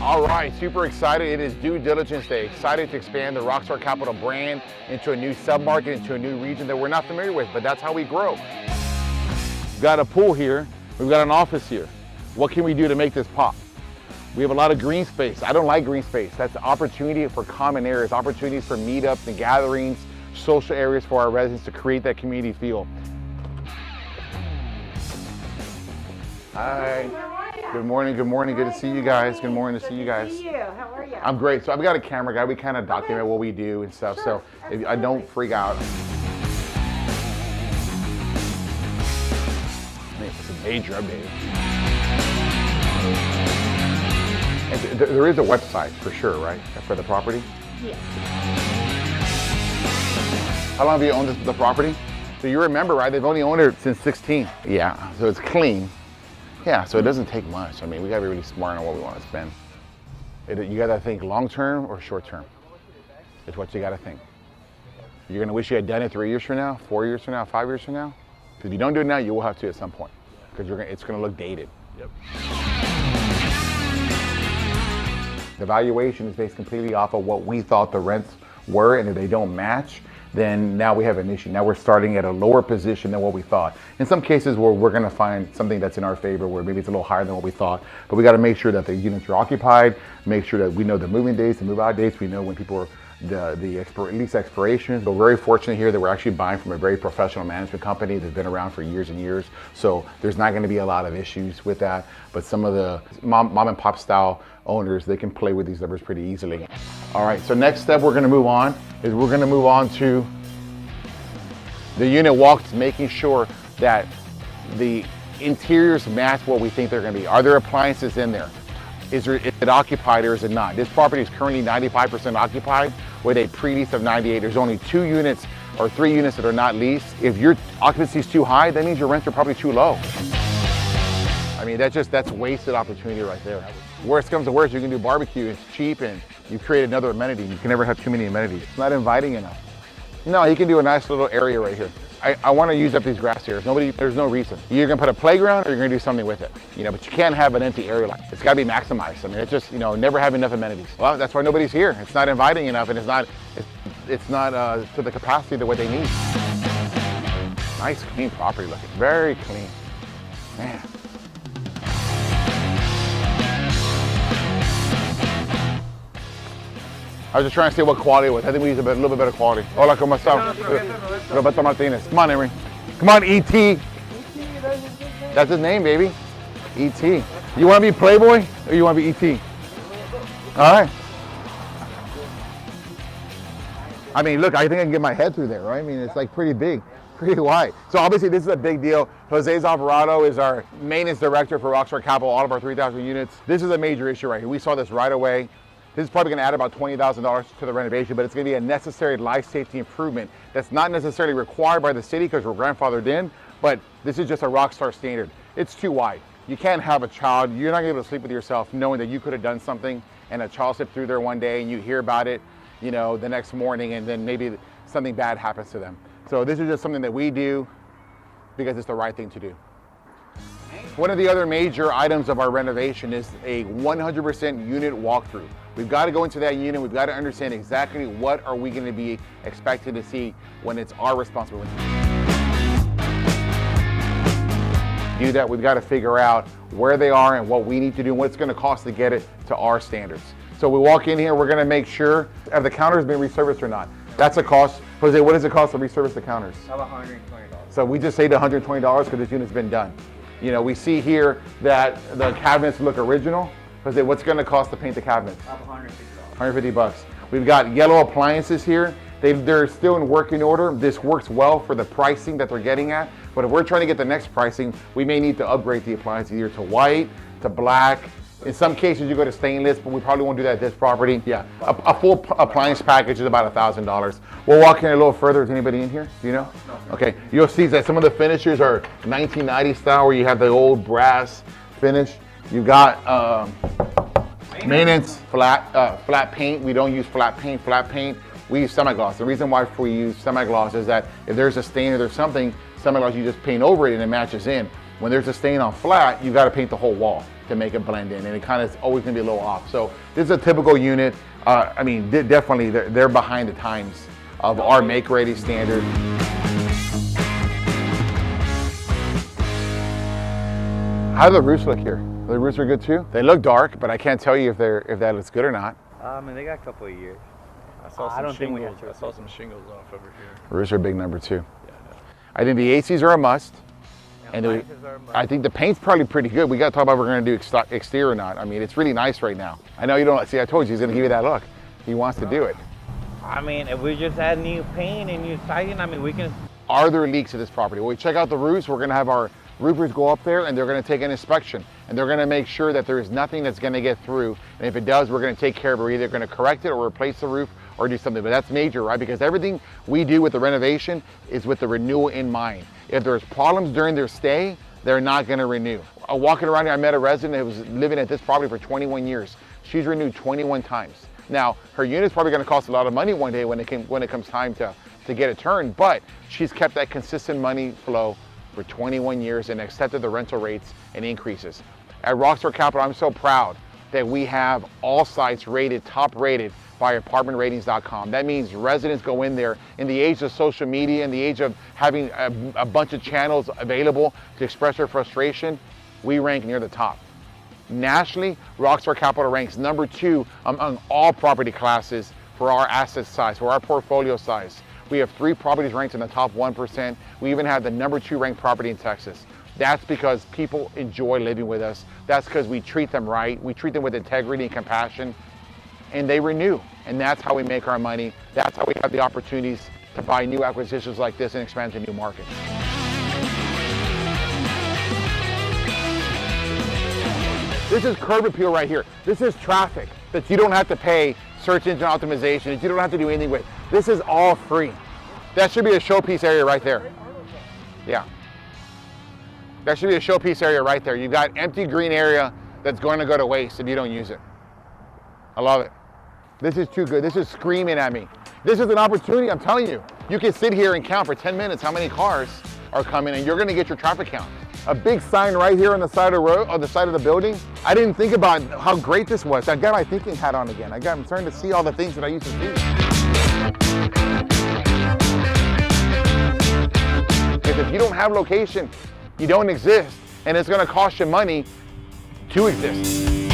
All right, super excited. It is due diligence day. Excited to expand the Rockstar Capital brand into a new sub-market, into a new region that we're not familiar with, but that's how we grow. We've got a pool here. We've got an office here. What can we do to make this pop? We have a lot of green space. I don't like green space. That's an opportunity for common areas, opportunities for meetups and gatherings, social areas for our residents to create that community feel. Hi. Good morning, good morning. Good to see you guys. Good morning to see you guys. Good to see you. How are you? I'm great. So I've got a camera guy. We kind of document what we do and stuff. Sure. So if I don't freak out. It's a major update. And there is a website for sure, right? For the property? Yes. How long have you owned the property? So you remember, right? They've only owned it since 16. Yeah, so it's clean. Yeah, so it doesn't take much. I mean, we gotta be really smart on what we want to spend. You gotta think long-term or short-term. It's what you gotta think. You're gonna wish you had done it 3 years from now, 4 years from now, 5 years from now? Because if you don't do it now, you will have to at some point. Because it's gonna look dated. Yep. The valuation is based completely off of what we thought the rents were, and if they don't match, then now we have an issue. Now we're starting at a lower position than what we thought. In some cases where we're gonna find something that's in our favor, where maybe it's a little higher than what we thought, but we gotta make sure that the units are occupied, make sure that we know the moving dates, the move out dates, we know when people are the lease expirations. We're very fortunate here that we're actually buying from a very professional management company that's been around for years and years. So there's not gonna be a lot of issues with that, but some of the mom and pop style owners, they can play with these numbers pretty easily. All right, so next step we're gonna move on is we're gonna move on to the unit walks, making sure that the interiors match what we think they're gonna be. Are there appliances in there? Is it occupied or is it not? This property is currently 95% occupied with a pre-lease of 98. There's only 2 units or 3 units that are not leased. If your occupancy is too high, that means your rents are probably too low. I mean, that's wasted opportunity right there. Worst comes to worst, you can do barbecue, it's cheap, and you create another amenity. You can never have too many amenities. It's not inviting enough. No, he can do a nice little area right here. I want to use up these grass areas. There's no reason. You're gonna put a playground or you're gonna do something with it. But you can't have an empty area like it's gotta be maximized. I mean, it's just, never have enough amenities. Well, that's why nobody's here. It's not inviting enough, and it's not to the capacity of what they need. Nice, clean property looking, very clean. Man. I was just trying to see what quality it was. I think we use a little bit better quality. Hola, ¿cómo está? Roberto Martinez. Come on, Emery. Come on, E.T. That's his name, baby. E.T. You want to be Playboy or you want to be E.T.? All right. I mean, look, I think I can get my head through there, right? I mean, it's like pretty big, pretty wide. So obviously this is a big deal. Jose Alvarado is our maintenance director for Rockstar Capital, all of our 3,000 units. This is a major issue right here. We saw this right away. This is probably gonna add about $20,000 to the renovation, but it's gonna be a necessary life safety improvement that's not necessarily required by the city because we're grandfathered in, but this is just a Rockstar standard. It's too wide. You can't have a child, you're not gonna be able to sleep with yourself knowing that you could have done something and a child slipped through there one day and you hear about it, the next morning, and then maybe something bad happens to them. So this is just something that we do because it's the right thing to do. One of the other major items of our renovation is a 100% unit walkthrough. We've got to go into that unit. We've got to understand exactly what are we going to be expected to see when it's our responsibility. To do that, we've got to figure out where they are and what we need to do and what it's going to cost to get it to our standards. So we walk in here, we're going to make sure have the counters been resurfaced or not. That's a cost. Jose, what does it cost to resurface the counters? About $120. So we just saved $120 because this unit's been done. We see here that the cabinets look original. Jose, what's going to cost to paint the cabinets? About $150. 150 bucks. We've got yellow appliances here. They're still in working order. This works well for the pricing that they're getting at. But if we're trying to get the next pricing, we may need to upgrade the appliances either to white, to black. In some cases, you go to stainless, but we probably won't do that at this property. Yeah, a full appliance package is about $1,000. We'll walk in a little further. Is anybody in here? Do you know? No. Okay, you'll see that some of the finishes are 1990 style, where you have the old brass finish. You got maintenance, flat paint. We don't use flat paint. We use semi-gloss. The reason why we use semi-gloss is that if there's a stain or there's something, semi-gloss, you just paint over it and it matches in. When there's a stain on flat, you got to paint the whole wall. to make it blend in, and it kind of is always gonna be a little off. So this is a typical unit. I mean, definitely they're behind the times of our make-ready standard. How do the roofs look here? The roofs are good too? They look dark, but I can't tell you if that looks good or not. I mean, they got a couple of years. I saw some shingles off over here. Roofs are big number two. Yeah, I think the ACs are a must. And Appliances are a must. I think the paint's probably pretty good. We got to talk about if we're going to do exterior or not. I mean, it's really nice right now. I know you don't see. I told you he's going to give you that look. He wants to do it. I mean, if we just add new paint and new siding, I mean, we can. Are there leaks at this property? When we check out the roofs, we're going to have our roofers go up there and they're going to take an inspection. And they're going to make sure that there is nothing that's going to get through. And if it does, we're going to take care of it. We're either going to correct it or replace the roof or do something. But that's major, right? Because everything we do with the renovation is with the renewal in mind. If there's problems during their stay, they're not going to renew. Walking around here, I met a resident who was living at this property for 21 years. She's renewed 21 times. Now, her unit's probably going to cost a lot of money one day when it comes time to get it turned, but she's kept that consistent money flow for 21 years and accepted the rental rates and increases. At Rockstar Capital, I'm so proud that we have all sites rated, top rated by apartmentratings.com. That means residents go in there in the age of social media, in the age of having a bunch of channels available to express their frustration, we rank near the top. Nationally, Rockstar Capital ranks number 2 among all property classes for our asset size, for our portfolio size. We have 3 properties ranked in the top 1%. We even have the number 2 ranked property in Texas. That's because people enjoy living with us. That's because we treat them right. We treat them with integrity and compassion, and they renew. And that's how we make our money. That's how we have the opportunities to buy new acquisitions like this and expand to new markets. This is curb appeal right here. This is traffic that you don't have to pay search engine optimization, that you don't have to do anything with. This is all free. That should be a showpiece area right there. Yeah. That should be a showpiece area right there. You've got empty green area that's going to go to waste if you don't use it. I love it. This is too good. This is screaming at me. This is an opportunity, I'm telling you. You can sit here and count for 10 minutes how many cars are coming, and you're going to get your traffic count. A big sign right here on the side of the road, on the side of the building. I didn't think about how great this was. I got my thinking hat on again. I'm starting to see all the things that I used to see. Because if you don't have location, you don't exist, and it's going to cost you money to exist.